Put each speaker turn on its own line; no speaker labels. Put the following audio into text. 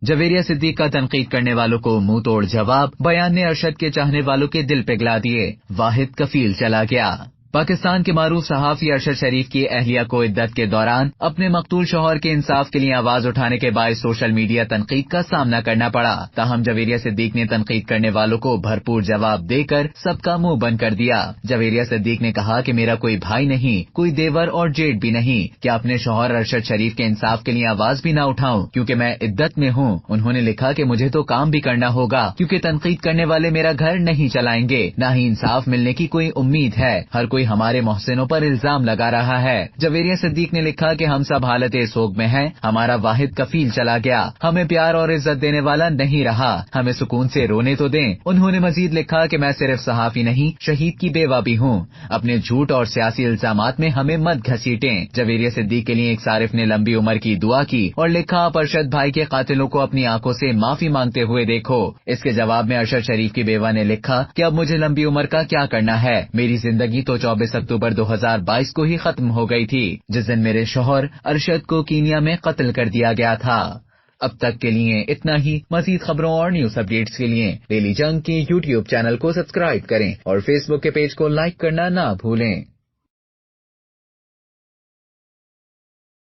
جویریہ صدیق کا تنقید کرنے والوں کو منہ توڑ جواب، بیان نے ارشد کے چاہنے والوں کے دل پگھلا دیے، واحد کفیل چلا گیا۔ پاکستان کے معروف صحافی ارشد شریف کی اہلیہ کو عدت کے دوران اپنے مقتول شوہر کے انصاف کے لیے آواز اٹھانے کے باعث سوشل میڈیا تنقید کا سامنا کرنا پڑا، تاہم جویریہ صدیق نے تنقید کرنے والوں کو بھرپور جواب دے کر سب کا منہ بند کر دیا۔ جویریہ صدیق نے کہا کہ میرا کوئی بھائی نہیں، کوئی دیور اور جیٹ بھی نہیں کہ اپنے شوہر ارشد شریف کے انصاف کے لیے آواز بھی نہ اٹھاؤں، کیونکہ میں عدت میں ہوں۔ انہوں نے لکھا کہ مجھے تو کام بھی کرنا ہوگا، کیونکہ تنقید کرنے والے میرا گھر نہیں چلائیں گے، نہ ہی انصاف ملنے کی کوئی امید ہے، ہر کوئی ہمارے محسنوں پر الزام لگا رہا ہے۔ جویریہ صدیق نے لکھا کہ ہم سب حالت سوگ میں ہیں، ہمارا واحد کفیل چلا گیا، ہمیں پیار اور عزت دینے والا نہیں رہا، ہمیں سکون سے رونے تو دیں۔ انہوں نے مزید لکھا کہ میں صرف صحافی نہیں، شہید کی بیوہ بھی ہوں، اپنے جھوٹ اور سیاسی الزامات میں ہمیں مت گھسیٹیں۔ جویریہ صدیق کے لیے ایک صارف نے لمبی عمر کی دعا کی اور لکھا، آپ ارشد بھائی کے قاتلوں کو اپنی آنکھوں سے معافی مانگتے ہوئے دیکھو۔ اس کے جواب میں ارشد شریف کی بیوہ نے لکھا کہ اب مجھے لمبی عمر کا کیا کرنا ہے، میری زندگی تو 24 اکتوبر 2022 کو ہی ختم ہو گئی تھی، جس دن میرے شوہر ارشد کو کینیا میں قتل کر دیا گیا تھا۔ اب تک کے لیے اتنا ہی۔ مزید خبروں اور نیوز اپڈیٹس کے لیے ڈیلی جنگ کے یوٹیوب چینل کو سبسکرائب کریں اور فیس بک کے پیج کو لائک کرنا نہ بھولیں۔